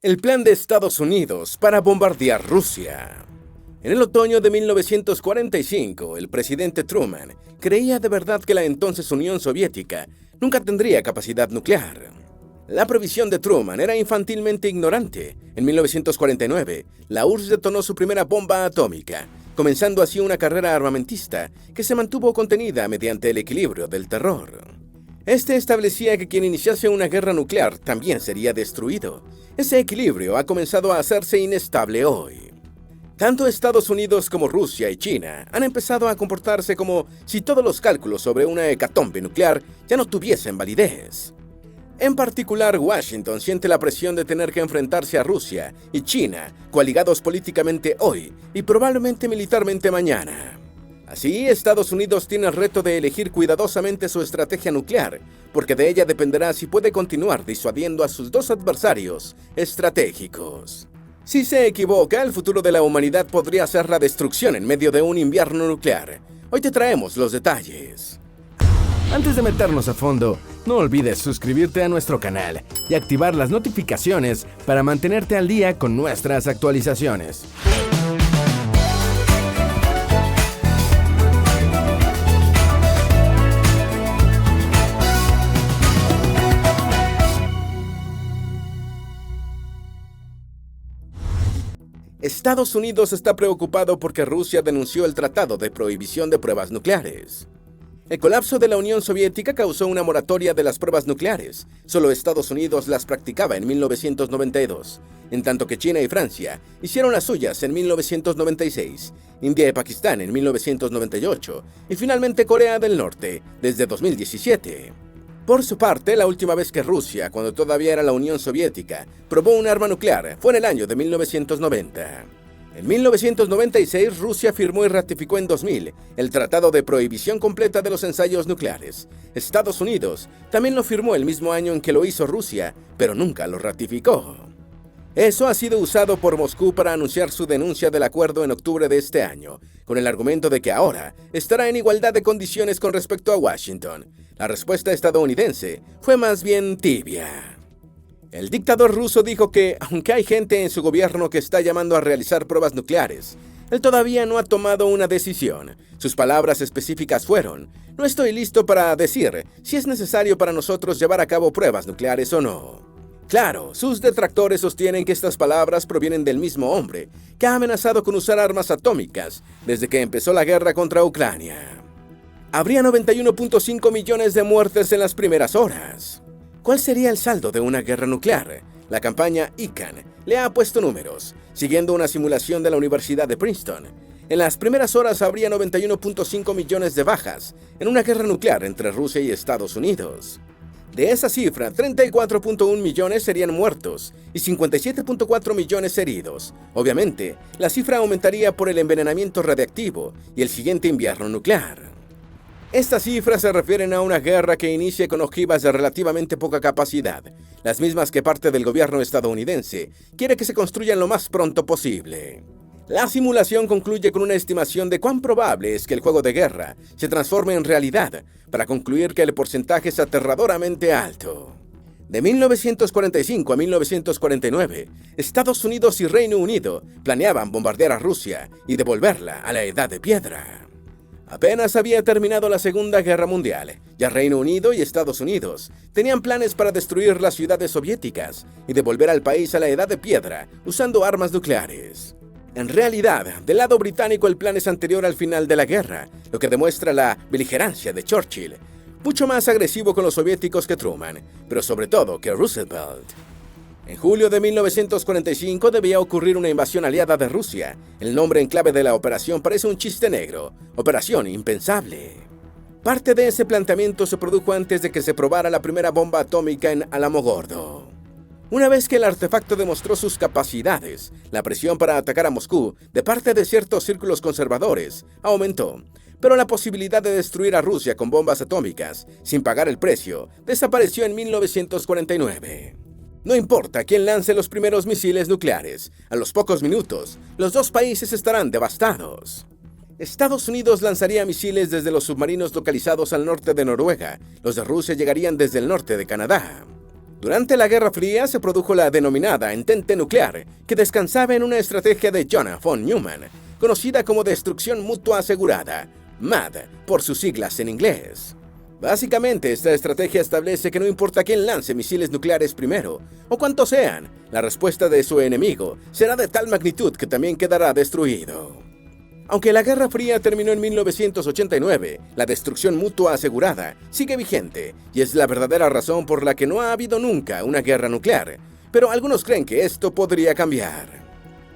El plan de Estados Unidos para bombardear Rusia. En el otoño de 1945, el presidente Truman creía de verdad que la entonces Unión Soviética nunca tendría capacidad nuclear. La previsión de Truman era infantilmente ignorante. En 1949, la URSS detonó su primera bomba atómica, comenzando así una carrera armamentista que se mantuvo contenida mediante el equilibrio del terror. Este establecía que quien iniciase una guerra nuclear también sería destruido. Ese equilibrio ha comenzado a hacerse inestable hoy. Tanto Estados Unidos como Rusia y China han empezado a comportarse como si todos los cálculos sobre una hecatombe nuclear ya no tuviesen validez. En particular, Washington siente la presión de tener que enfrentarse a Rusia y China, coaligados políticamente hoy y probablemente militarmente mañana. Así, Estados Unidos tiene el reto de elegir cuidadosamente su estrategia nuclear, porque de ella dependerá si puede continuar disuadiendo a sus dos adversarios estratégicos. Si se equivoca, el futuro de la humanidad podría ser la destrucción en medio de un invierno nuclear. Hoy te traemos los detalles. Antes de meternos a fondo, no olvides suscribirte a nuestro canal y activar las notificaciones para mantenerte al día con nuestras actualizaciones. Estados Unidos está preocupado porque Rusia denunció el Tratado de Prohibición de Pruebas Nucleares. El colapso de la Unión Soviética causó una moratoria de las pruebas nucleares. Solo Estados Unidos las practicaba en 1992, en tanto que China y Francia hicieron las suyas en 1996, India y Pakistán en 1998 y finalmente Corea del Norte desde 2017. Por su parte, la última vez que Rusia, cuando todavía era la Unión Soviética, probó un arma nuclear fue en el año de 1990. En 1996, Rusia firmó y ratificó en 2000 el Tratado de Prohibición Completa de los Ensayos Nucleares. Estados Unidos también lo firmó el mismo año en que lo hizo Rusia, pero nunca lo ratificó. Eso ha sido usado por Moscú para anunciar su denuncia del acuerdo en octubre de este año, con el argumento de que ahora estará en igualdad de condiciones con respecto a Washington. La respuesta estadounidense fue más bien tibia. El dictador ruso dijo que, aunque hay gente en su gobierno que está llamando a realizar pruebas nucleares, él todavía no ha tomado una decisión. Sus palabras específicas fueron: "No estoy listo para decir si es necesario para nosotros llevar a cabo pruebas nucleares o no". Claro, sus detractores sostienen que estas palabras provienen del mismo hombre que ha amenazado con usar armas atómicas desde que empezó la guerra contra Ucrania. Habría 91.5 millones de muertes en las primeras horas. ¿Cuál sería el saldo de una guerra nuclear? La campaña ICAN le ha puesto números, siguiendo una simulación de la Universidad de Princeton. En las primeras horas habría 91.5 millones de bajas en una guerra nuclear entre Rusia y Estados Unidos. De esa cifra, 34.1 millones serían muertos y 57.4 millones heridos. Obviamente, la cifra aumentaría por el envenenamiento radiactivo y el siguiente invierno nuclear. Estas cifras se refieren a una guerra que inicia con ojivas de relativamente poca capacidad, las mismas que parte del gobierno estadounidense quiere que se construyan lo más pronto posible. La simulación concluye con una estimación de cuán probable es que el juego de guerra se transforme en realidad, para concluir que el porcentaje es aterradoramente alto. De 1945 a 1949, Estados Unidos y Reino Unido planeaban bombardear a Rusia y devolverla a la Edad de Piedra. Apenas había terminado la Segunda Guerra Mundial, ya Reino Unido y Estados Unidos tenían planes para destruir las ciudades soviéticas y devolver al país a la Edad de Piedra usando armas nucleares. En realidad, del lado británico el plan es anterior al final de la guerra, lo que demuestra la beligerancia de Churchill, mucho más agresivo con los soviéticos que Truman, pero sobre todo que Roosevelt. En julio de 1945 debía ocurrir una invasión aliada de Rusia. El nombre en clave de la operación parece un chiste negro: Operación Impensable. Parte de ese planteamiento se produjo antes de que se probara la primera bomba atómica en Alamogordo. Una vez que el artefacto demostró sus capacidades, la presión para atacar a Moscú de parte de ciertos círculos conservadores aumentó, pero la posibilidad de destruir a Rusia con bombas atómicas sin pagar el precio desapareció en 1949. No importa quién lance los primeros misiles nucleares, a los pocos minutos, los dos países estarán devastados. Estados Unidos lanzaría misiles desde los submarinos localizados al norte de Noruega. Los de Rusia llegarían desde el norte de Canadá. Durante la Guerra Fría se produjo la denominada Entente Nuclear, que descansaba en una estrategia de John von Neumann, conocida como Destrucción Mutua Asegurada, MAD, por sus siglas en inglés. Básicamente, esta estrategia establece que no importa quién lance misiles nucleares primero, o cuántos sean, la respuesta de su enemigo será de tal magnitud que también quedará destruido. Aunque la Guerra Fría terminó en 1989, la destrucción mutua asegurada sigue vigente y es la verdadera razón por la que no ha habido nunca una guerra nuclear, pero algunos creen que esto podría cambiar.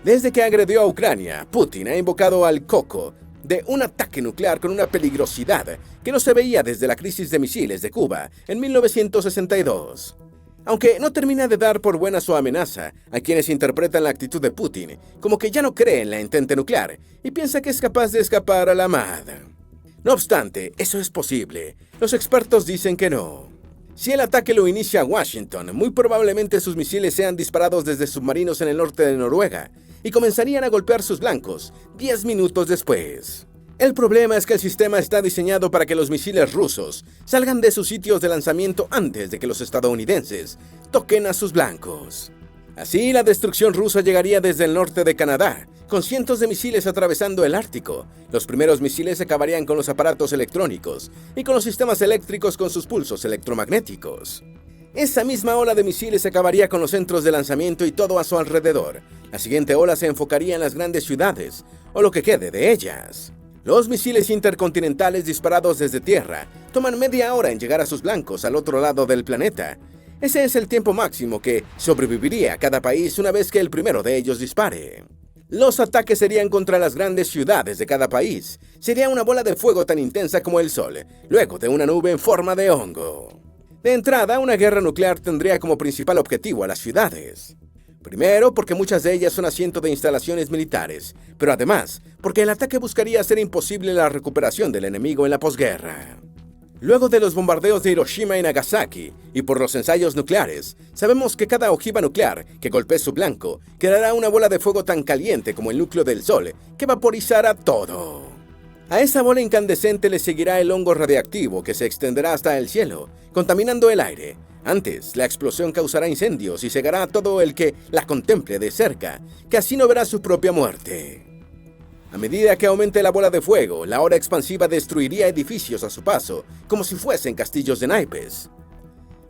Desde que agredió a Ucrania, Putin ha invocado al coco de un ataque nuclear con una peligrosidad que no se veía desde la crisis de misiles de Cuba en 1962. Aunque no termina de dar por buena su amenaza, hay quienes interpretan la actitud de Putin como que ya no cree en la entente nuclear y piensa que es capaz de escapar a la MAD. No obstante, eso es posible. Los expertos dicen que no. Si el ataque lo inicia Washington, muy probablemente sus misiles sean disparados desde submarinos en el norte de Noruega y comenzarían a golpear sus blancos 10 minutos después. El problema es que el sistema está diseñado para que los misiles rusos salgan de sus sitios de lanzamiento antes de que los estadounidenses toquen a sus blancos. Así, la destrucción rusa llegaría desde el norte de Canadá, con cientos de misiles atravesando el Ártico. Los primeros misiles acabarían con los aparatos electrónicos y con los sistemas eléctricos con sus pulsos electromagnéticos. Esa misma ola de misiles acabaría con los centros de lanzamiento y todo a su alrededor. La siguiente ola se enfocaría en las grandes ciudades, o lo que quede de ellas. Los misiles intercontinentales disparados desde tierra toman media hora en llegar a sus blancos al otro lado del planeta. Ese es el tiempo máximo que sobreviviría cada país una vez que el primero de ellos dispare. Los ataques serían contra las grandes ciudades de cada país. Sería una bola de fuego tan intensa como el sol, luego de una nube en forma de hongo. De entrada, una guerra nuclear tendría como principal objetivo a las ciudades. Primero, porque muchas de ellas son asiento de instalaciones militares, pero además, porque el ataque buscaría hacer imposible la recuperación del enemigo en la posguerra. Luego de los bombardeos de Hiroshima y Nagasaki, y por los ensayos nucleares, sabemos que cada ojiva nuclear que golpee su blanco creará una bola de fuego tan caliente como el núcleo del Sol, que vaporizará todo. A esa bola incandescente le seguirá el hongo radiactivo que se extenderá hasta el cielo, contaminando el aire. Antes, la explosión causará incendios y cegará a todo el que la contemple de cerca, que así no verá su propia muerte. A medida que aumente la bola de fuego, la ola expansiva destruiría edificios a su paso, como si fuesen castillos de naipes.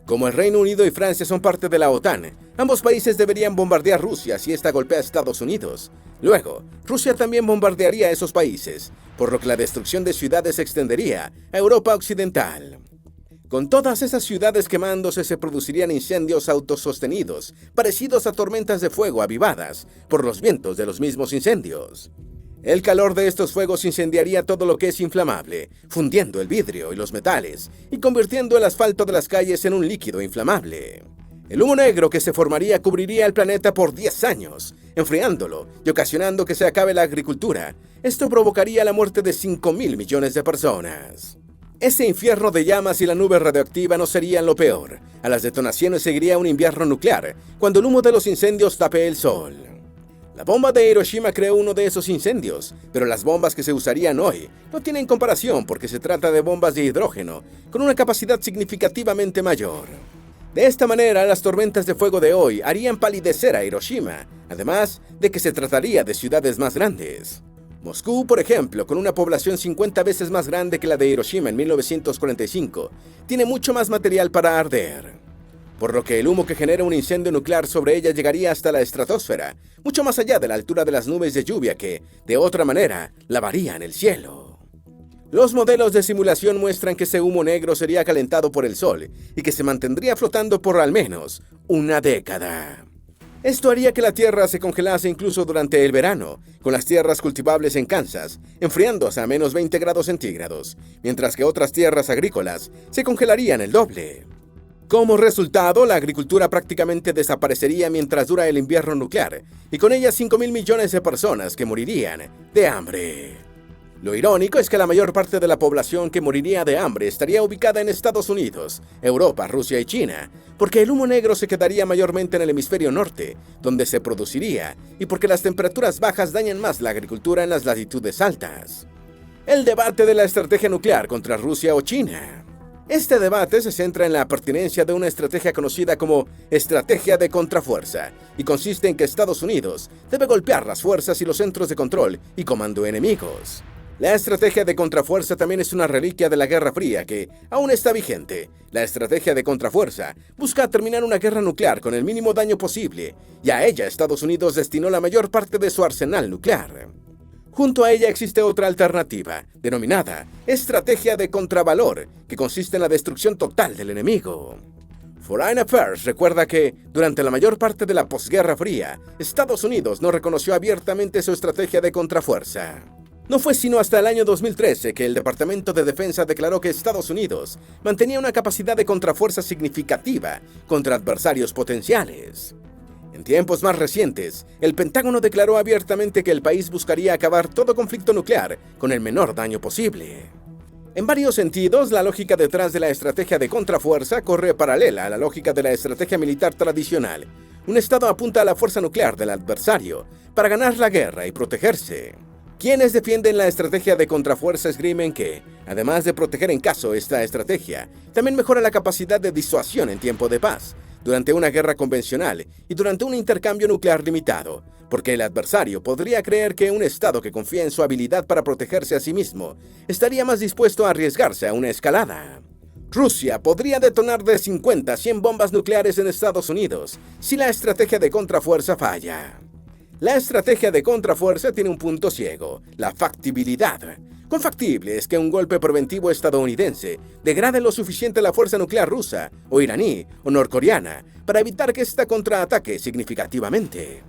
Como el Reino Unido y Francia son parte de la OTAN, ambos países deberían bombardear Rusia si esta golpea a Estados Unidos. Luego, Rusia también bombardearía a esos países, por lo que la destrucción de ciudades se extendería a Europa Occidental. Con todas esas ciudades quemándose se producirían incendios autosostenidos, parecidos a tormentas de fuego avivadas por los vientos de los mismos incendios. El calor de estos fuegos incendiaría todo lo que es inflamable, fundiendo el vidrio y los metales y convirtiendo el asfalto de las calles en un líquido inflamable. El humo negro que se formaría cubriría el planeta por 10 años, enfriándolo y ocasionando que se acabe la agricultura. Esto provocaría la muerte de 5.000 millones de personas. Ese infierno de llamas y la nube radioactiva no serían lo peor. A las detonaciones seguiría un invierno nuclear, cuando el humo de los incendios tape el sol. La bomba de Hiroshima creó uno de esos incendios, pero las bombas que se usarían hoy no tienen comparación porque se trata de bombas de hidrógeno, con una capacidad significativamente mayor. De esta manera, las tormentas de fuego de hoy harían palidecer a Hiroshima, además de que se trataría de ciudades más grandes. Moscú, por ejemplo, con una población 50 veces más grande que la de Hiroshima en 1945, tiene mucho más material para arder. Por lo que el humo que genera un incendio nuclear sobre ella llegaría hasta la estratosfera, mucho más allá de la altura de las nubes de lluvia que, de otra manera, lavarían el cielo. Los modelos de simulación muestran que ese humo negro sería calentado por el sol y que se mantendría flotando por al menos una década. Esto haría que la tierra se congelase incluso durante el verano, con las tierras cultivables en Kansas enfriándose a menos 20 grados centígrados, mientras que otras tierras agrícolas se congelarían el doble. Como resultado, la agricultura prácticamente desaparecería mientras dura el invierno nuclear, y con ella 5.000 millones de personas que morirían de hambre. Lo irónico es que la mayor parte de la población que moriría de hambre estaría ubicada en Estados Unidos, Europa, Rusia y China, porque el humo negro se quedaría mayormente en el hemisferio norte, donde se produciría, y porque las temperaturas bajas dañan más la agricultura en las latitudes altas. El debate de la estrategia nuclear contra Rusia o China. Este debate se centra en la pertinencia de una estrategia conocida como estrategia de contrafuerza, y consiste en que Estados Unidos debe golpear las fuerzas y los centros de control y comando enemigos. La estrategia de contrafuerza también es una reliquia de la Guerra Fría que aún está vigente. La estrategia de contrafuerza busca terminar una guerra nuclear con el mínimo daño posible, y a ella Estados Unidos destinó la mayor parte de su arsenal nuclear. Junto a ella existe otra alternativa, denominada estrategia de contravalor, que consiste en la destrucción total del enemigo. Foreign Affairs recuerda que, durante la mayor parte de la posguerra fría, Estados Unidos no reconoció abiertamente su estrategia de contrafuerza. No fue sino hasta el año 2013 que el Departamento de Defensa declaró que Estados Unidos mantenía una capacidad de contrafuerza significativa contra adversarios potenciales. En tiempos más recientes, el Pentágono declaró abiertamente que el país buscaría acabar todo conflicto nuclear con el menor daño posible. En varios sentidos, la lógica detrás de la estrategia de contrafuerza corre paralela a la lógica de la estrategia militar tradicional. Un Estado apunta a la fuerza nuclear del adversario para ganar la guerra y protegerse. Quienes defienden la estrategia de contrafuerza esgrimen que, además de proteger en caso esta estrategia, también mejora la capacidad de disuasión en tiempo de paz, durante una guerra convencional y durante un intercambio nuclear limitado, porque el adversario podría creer que un Estado que confía en su habilidad para protegerse a sí mismo estaría más dispuesto a arriesgarse a una escalada. Rusia podría detonar de 50 a 100 bombas nucleares en Estados Unidos si la estrategia de contrafuerza falla. La estrategia de contrafuerza tiene un punto ciego, la factibilidad. ¿Cuán factible es que un golpe preventivo estadounidense degrade lo suficiente la fuerza nuclear rusa, o iraní, o norcoreana, para evitar que ésta contraataque significativamente?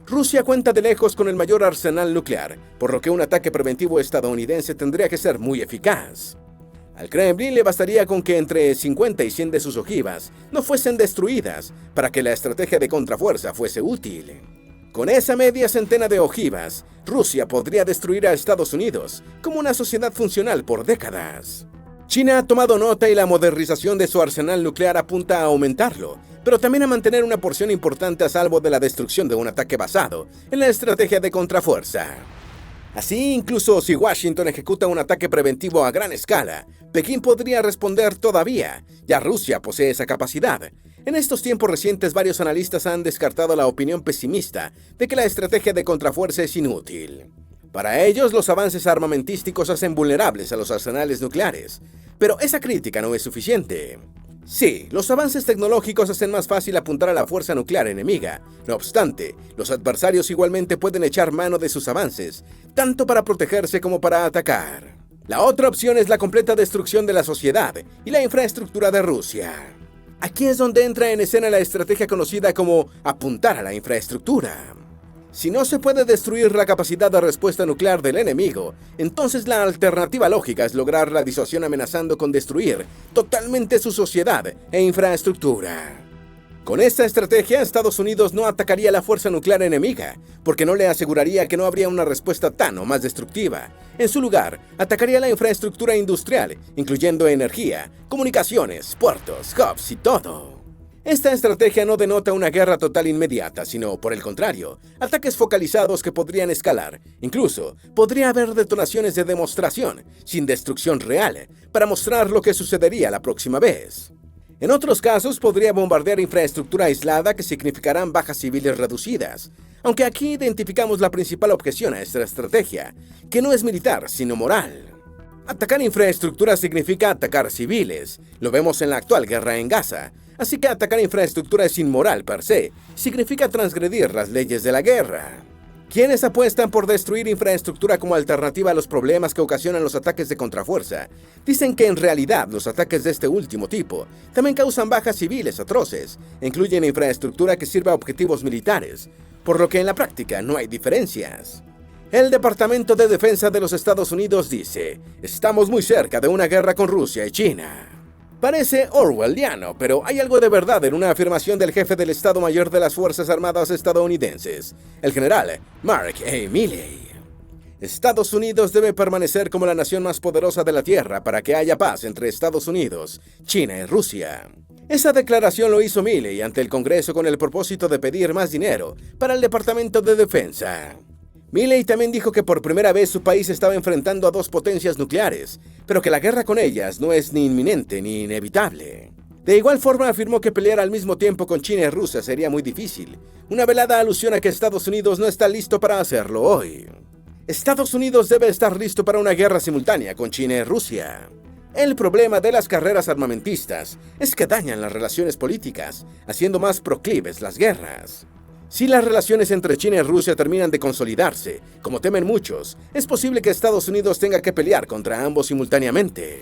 Rusia cuenta de lejos con el mayor arsenal nuclear, por lo que un ataque preventivo estadounidense tendría que ser muy eficaz. Al Kremlin le bastaría con que entre 50 y 100 de sus ojivas no fuesen destruidas para que la estrategia de contrafuerza fuese útil. Con esa media centena de ojivas, Rusia podría destruir a Estados Unidos como una sociedad funcional por décadas. China ha tomado nota y la modernización de su arsenal nuclear apunta a aumentarlo, pero también a mantener una porción importante a salvo de la destrucción de un ataque basado en la estrategia de contrafuerza. Así, incluso si Washington ejecuta un ataque preventivo a gran escala, Pekín podría responder todavía, ya Rusia posee esa capacidad. En estos tiempos recientes, varios analistas han descartado la opinión pesimista de que la estrategia de contrafuerza es inútil. Para ellos, los avances armamentísticos hacen vulnerables a los arsenales nucleares, pero esa crítica no es suficiente. Sí, los avances tecnológicos hacen más fácil apuntar a la fuerza nuclear enemiga. No obstante, los adversarios igualmente pueden echar mano de sus avances, tanto para protegerse como para atacar. La otra opción es la completa destrucción de la sociedad y la infraestructura de Rusia. Aquí es donde entra en escena la estrategia conocida como apuntar a la infraestructura. Si no se puede destruir la capacidad de respuesta nuclear del enemigo, entonces la alternativa lógica es lograr la disuasión amenazando con destruir totalmente su sociedad e infraestructura. Con esta estrategia, Estados Unidos no atacaría la fuerza nuclear enemiga, porque no le aseguraría que no habría una respuesta tan o más destructiva. En su lugar, atacaría la infraestructura industrial, incluyendo energía, comunicaciones, puertos, hubs y todo. Esta estrategia no denota una guerra total inmediata, sino, por el contrario, ataques focalizados que podrían escalar. Incluso, podría haber detonaciones de demostración, sin destrucción real, para mostrar lo que sucedería la próxima vez. En otros casos, podría bombardear infraestructura aislada que significarán bajas civiles reducidas, aunque aquí identificamos la principal objeción a esta estrategia, que no es militar, sino moral. Atacar infraestructura significa atacar civiles, lo vemos en la actual guerra en Gaza. Así que atacar infraestructura es inmoral per se, significa transgredir las leyes de la guerra. Quienes apuestan por destruir infraestructura como alternativa a los problemas que ocasionan los ataques de contrafuerza, dicen que en realidad los ataques de este último tipo también causan bajas civiles atroces, e incluyen infraestructura que sirve a objetivos militares, por lo que en la práctica no hay diferencias. El Departamento de Defensa de los Estados Unidos dice, estamos muy cerca de una guerra con Rusia y China. Parece orwelliano, pero hay algo de verdad en una afirmación del jefe del Estado Mayor de las Fuerzas Armadas estadounidenses, el general Mark A. Milley. Estados Unidos debe permanecer como la nación más poderosa de la Tierra para que haya paz entre Estados Unidos, China y Rusia. Esa declaración lo hizo Milley ante el Congreso con el propósito de pedir más dinero para el Departamento de Defensa. Milley también dijo que por primera vez su país estaba enfrentando a dos potencias nucleares, pero que la guerra con ellas no es ni inminente ni inevitable. De igual forma afirmó que pelear al mismo tiempo con China y Rusia sería muy difícil, una velada alusión a que Estados Unidos no está listo para hacerlo hoy. Estados Unidos debe estar listo para una guerra simultánea con China y Rusia. El problema de las carreras armamentistas es que dañan las relaciones políticas, haciendo más proclives las guerras. Si las relaciones entre China y Rusia terminan de consolidarse, como temen muchos, es posible que Estados Unidos tenga que pelear contra ambos simultáneamente.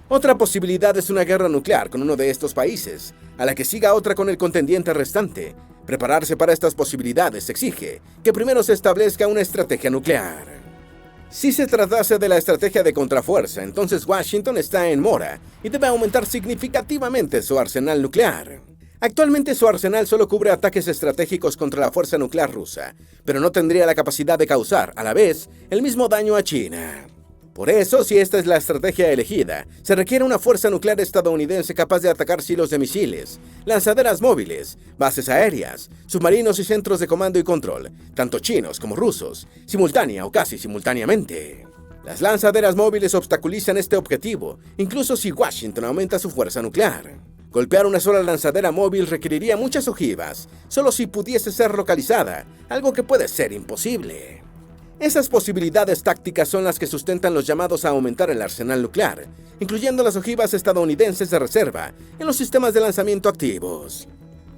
Otra posibilidad es una guerra nuclear con uno de estos países, a la que siga otra con el contendiente restante. Prepararse para estas posibilidades exige que primero se establezca una estrategia nuclear. Si se tratase de la estrategia de contrafuerza, entonces Washington está en mora y debe aumentar significativamente su arsenal nuclear. Actualmente su arsenal solo cubre ataques estratégicos contra la fuerza nuclear rusa, pero no tendría la capacidad de causar, a la vez, el mismo daño a China. Por eso, si esta es la estrategia elegida, se requiere una fuerza nuclear estadounidense capaz de atacar silos de misiles, lanzaderas móviles, bases aéreas, submarinos y centros de comando y control, tanto chinos como rusos, simultánea o casi simultáneamente. Las lanzaderas móviles obstaculizan este objetivo, incluso si Washington aumenta su fuerza nuclear. Golpear una sola lanzadera móvil requeriría muchas ojivas, solo si pudiese ser localizada, algo que puede ser imposible. Esas posibilidades tácticas son las que sustentan los llamados a aumentar el arsenal nuclear, incluyendo las ojivas estadounidenses de reserva en los sistemas de lanzamiento activos.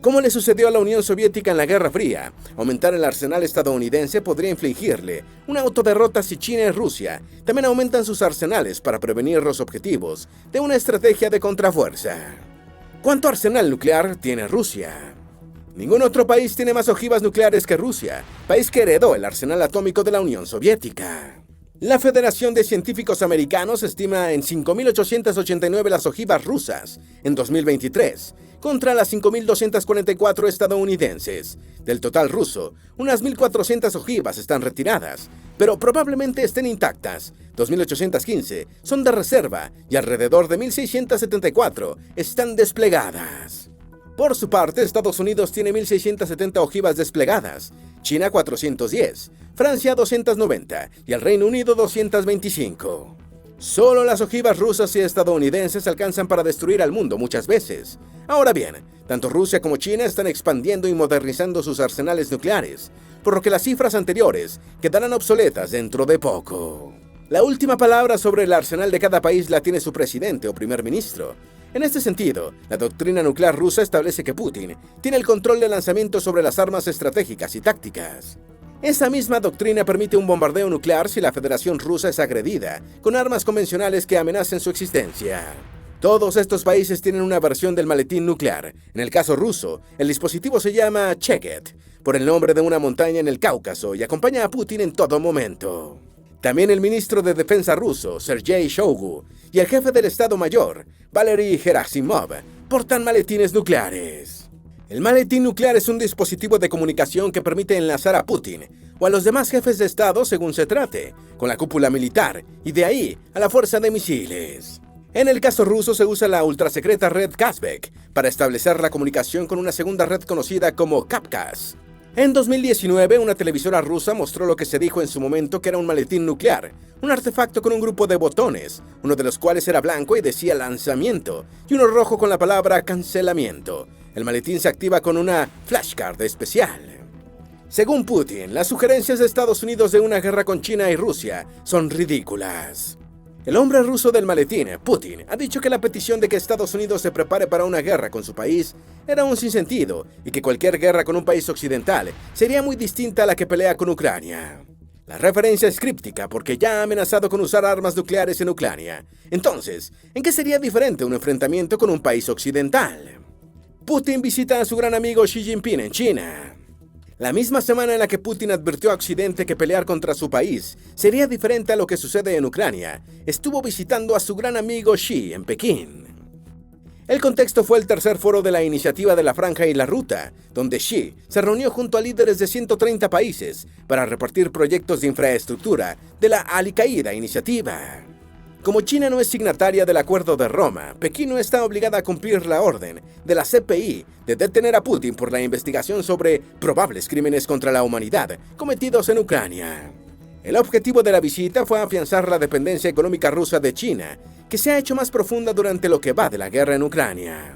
Como le sucedió a la Unión Soviética en la Guerra Fría, aumentar el arsenal estadounidense podría infligirle una autoderrota si China y Rusia también aumentan sus arsenales para prevenir los objetivos de una estrategia de contrafuerza. ¿Cuánto arsenal nuclear tiene Rusia? Ningún otro país tiene más ojivas nucleares que Rusia, país que heredó el arsenal atómico de la Unión Soviética. La Federación de Científicos Americanos estima en 5.889 las ojivas rusas en 2023, contra las 5.244 estadounidenses. Del total ruso, unas 1.400 ojivas están retiradas, pero probablemente estén intactas. 2.815 son de reserva y alrededor de 1.674 están desplegadas. Por su parte, Estados Unidos tiene 1.670 ojivas desplegadas, China 410, Francia 290 y el Reino Unido 225. Solo las ojivas rusas y estadounidenses alcanzan para destruir al mundo muchas veces. Ahora bien, tanto Rusia como China están expandiendo y modernizando sus arsenales nucleares, por lo que las cifras anteriores quedarán obsoletas dentro de poco. La última palabra sobre el arsenal de cada país la tiene su presidente o primer ministro. En este sentido, la doctrina nuclear rusa establece que Putin tiene el control de lanzamiento sobre las armas estratégicas y tácticas. Esa misma doctrina permite un bombardeo nuclear si la Federación Rusa es agredida con armas convencionales que amenacen su existencia. Todos estos países tienen una versión del maletín nuclear. En el caso ruso, el dispositivo se llama Cheket, por el nombre de una montaña en el Cáucaso, y acompaña a Putin en todo momento. También el ministro de Defensa ruso, Sergei Shoigu, y el jefe del Estado Mayor, Valery Gerasimov, portan maletines nucleares. El maletín nuclear es un dispositivo de comunicación que permite enlazar a Putin o a los demás jefes de Estado según se trate, con la cúpula militar y de ahí a la fuerza de misiles. En el caso ruso se usa la ultrasecreta red Kazbek para establecer la comunicación con una segunda red conocida como Kavkaz. En 2019, una televisora rusa mostró lo que se dijo en su momento que era un maletín nuclear, un artefacto con un grupo de botones, uno de los cuales era blanco y decía lanzamiento, y uno rojo con la palabra cancelamiento. El maletín se activa con una flashcard especial. Según Putin, las sugerencias de Estados Unidos de una guerra con China y Rusia son ridículas. El hombre ruso del maletín, Putin, ha dicho que la petición de que Estados Unidos se prepare para una guerra con su país era un sinsentido y que cualquier guerra con un país occidental sería muy distinta a la que pelea con Ucrania. La referencia es críptica porque ya ha amenazado con usar armas nucleares en Ucrania. Entonces, ¿en qué sería diferente un enfrentamiento con un país occidental? Putin visita a su gran amigo Xi Jinping en China. La misma semana en la que Putin advirtió a Occidente que pelear contra su país sería diferente a lo que sucede en Ucrania, estuvo visitando a su gran amigo Xi en Pekín. El contexto fue el tercer foro de la Iniciativa de la Franja y la Ruta, donde Xi se reunió junto a líderes de 130 países para repartir proyectos de infraestructura de la alicaída iniciativa. Como China no es signataria del Acuerdo de Roma, Pekín no está obligada a cumplir la orden de la CPI de detener a Putin por la investigación sobre probables crímenes contra la humanidad cometidos en Ucrania. El objetivo de la visita fue afianzar la dependencia económica rusa de China, que se ha hecho más profunda durante lo que va de la guerra en Ucrania.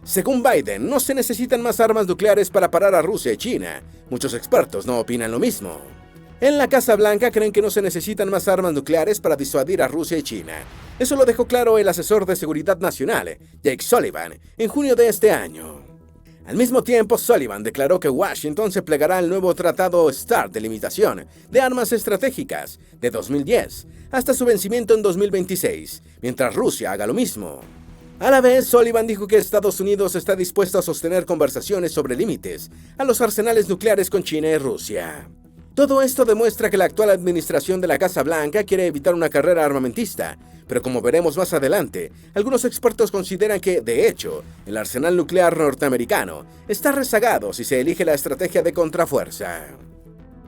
Según Biden, no se necesitan más armas nucleares para parar a Rusia y China. Muchos expertos no opinan lo mismo. En la Casa Blanca creen que no se necesitan más armas nucleares para disuadir a Rusia y China. Eso lo dejó claro el asesor de Seguridad Nacional, Jake Sullivan, en junio de este año. Al mismo tiempo, Sullivan declaró que Washington se plegará al nuevo Tratado START de limitación de armas estratégicas de 2010 hasta su vencimiento en 2026, mientras Rusia haga lo mismo. A la vez, Sullivan dijo que Estados Unidos está dispuesto a sostener conversaciones sobre límites a los arsenales nucleares con China y Rusia. Todo esto demuestra que la actual administración de la Casa Blanca quiere evitar una carrera armamentista, pero como veremos más adelante, algunos expertos consideran que, de hecho, el arsenal nuclear norteamericano está rezagado si se elige la estrategia de contrafuerza.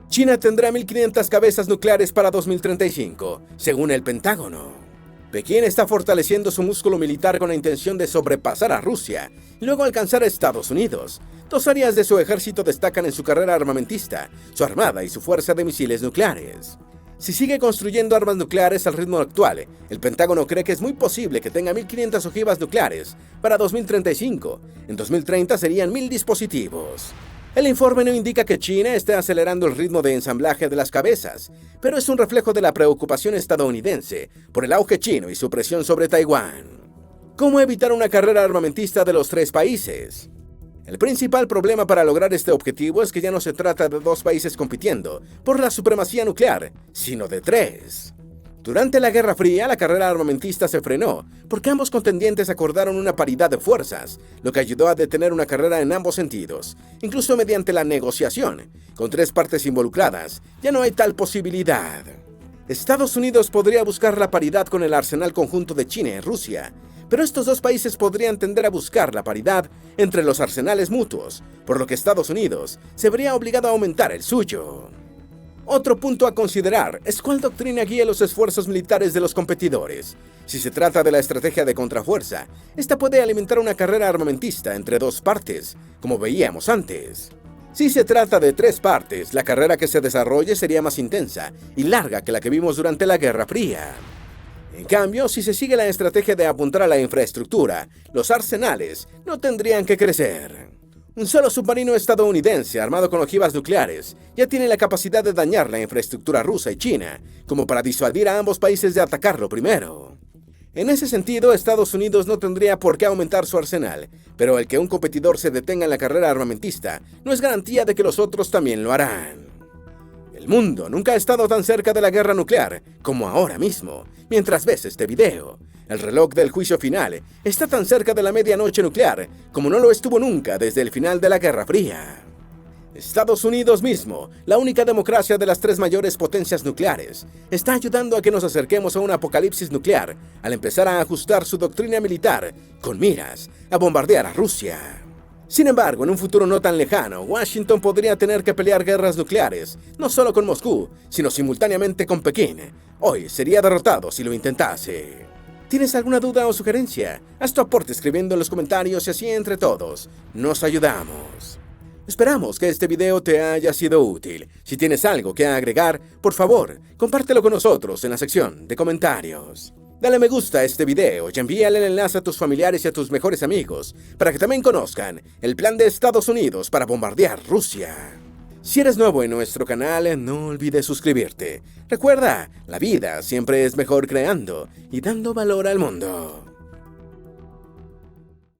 China tendrá 1.500 cabezas nucleares para 2035, según el Pentágono. Pekín está fortaleciendo su músculo militar con la intención de sobrepasar a Rusia y luego alcanzar a Estados Unidos. Dos áreas de su ejército destacan en su carrera armamentista, su armada y su fuerza de misiles nucleares. Si sigue construyendo armas nucleares al ritmo actual, el Pentágono cree que es muy posible que tenga 1.500 ojivas nucleares para 2035. En 2030 serían 1.000 dispositivos. El informe no indica que China esté acelerando el ritmo de ensamblaje de las cabezas, pero es un reflejo de la preocupación estadounidense por el auge chino y su presión sobre Taiwán. ¿Cómo evitar una carrera armamentista de los tres países? El principal problema para lograr este objetivo es que ya no se trata de dos países compitiendo por la supremacía nuclear, sino de tres. Durante la Guerra Fría, la carrera armamentista se frenó porque ambos contendientes acordaron una paridad de fuerzas, lo que ayudó a detener una carrera en ambos sentidos, incluso mediante la negociación. Con tres partes involucradas, ya no hay tal posibilidad. Estados Unidos podría buscar la paridad con el arsenal conjunto de China y Rusia, pero estos dos países podrían tender a buscar la paridad entre los arsenales mutuos, por lo que Estados Unidos se vería obligado a aumentar el suyo. Otro punto a considerar es cuál doctrina guía los esfuerzos militares de los competidores. Si se trata de la estrategia de contrafuerza, esta puede alimentar una carrera armamentista entre dos partes, como veíamos antes. Si se trata de tres partes, la carrera que se desarrolle sería más intensa y larga que la que vimos durante la Guerra Fría. En cambio, si se sigue la estrategia de apuntar a la infraestructura, los arsenales no tendrían que crecer. Un solo submarino estadounidense armado con ojivas nucleares ya tiene la capacidad de dañar la infraestructura rusa y china, como para disuadir a ambos países de atacarlo primero. En ese sentido, Estados Unidos no tendría por qué aumentar su arsenal, pero el que un competidor se detenga en la carrera armamentista no es garantía de que los otros también lo harán. El mundo nunca ha estado tan cerca de la guerra nuclear como ahora mismo, mientras ves este video. El reloj del juicio final está tan cerca de la medianoche nuclear como no lo estuvo nunca desde el final de la Guerra Fría. Estados Unidos mismo, la única democracia de las tres mayores potencias nucleares, está ayudando a que nos acerquemos a un apocalipsis nuclear al empezar a ajustar su doctrina militar con miras a bombardear a Rusia. Sin embargo, en un futuro no tan lejano, Washington podría tener que pelear guerras nucleares, no solo con Moscú, sino simultáneamente con Pekín. Hoy sería derrotado si lo intentase. ¿Tienes alguna duda o sugerencia? Haz tu aporte escribiendo en los comentarios y así entre todos nos ayudamos. Esperamos que este video te haya sido útil. Si tienes algo que agregar, por favor, compártelo con nosotros en la sección de comentarios. Dale me gusta a este video y envíale el enlace a tus familiares y a tus mejores amigos para que también conozcan el plan de Estados Unidos para bombardear Rusia. Si eres nuevo en nuestro canal, no olvides suscribirte. Recuerda, la vida siempre es mejor creando y dando valor al mundo.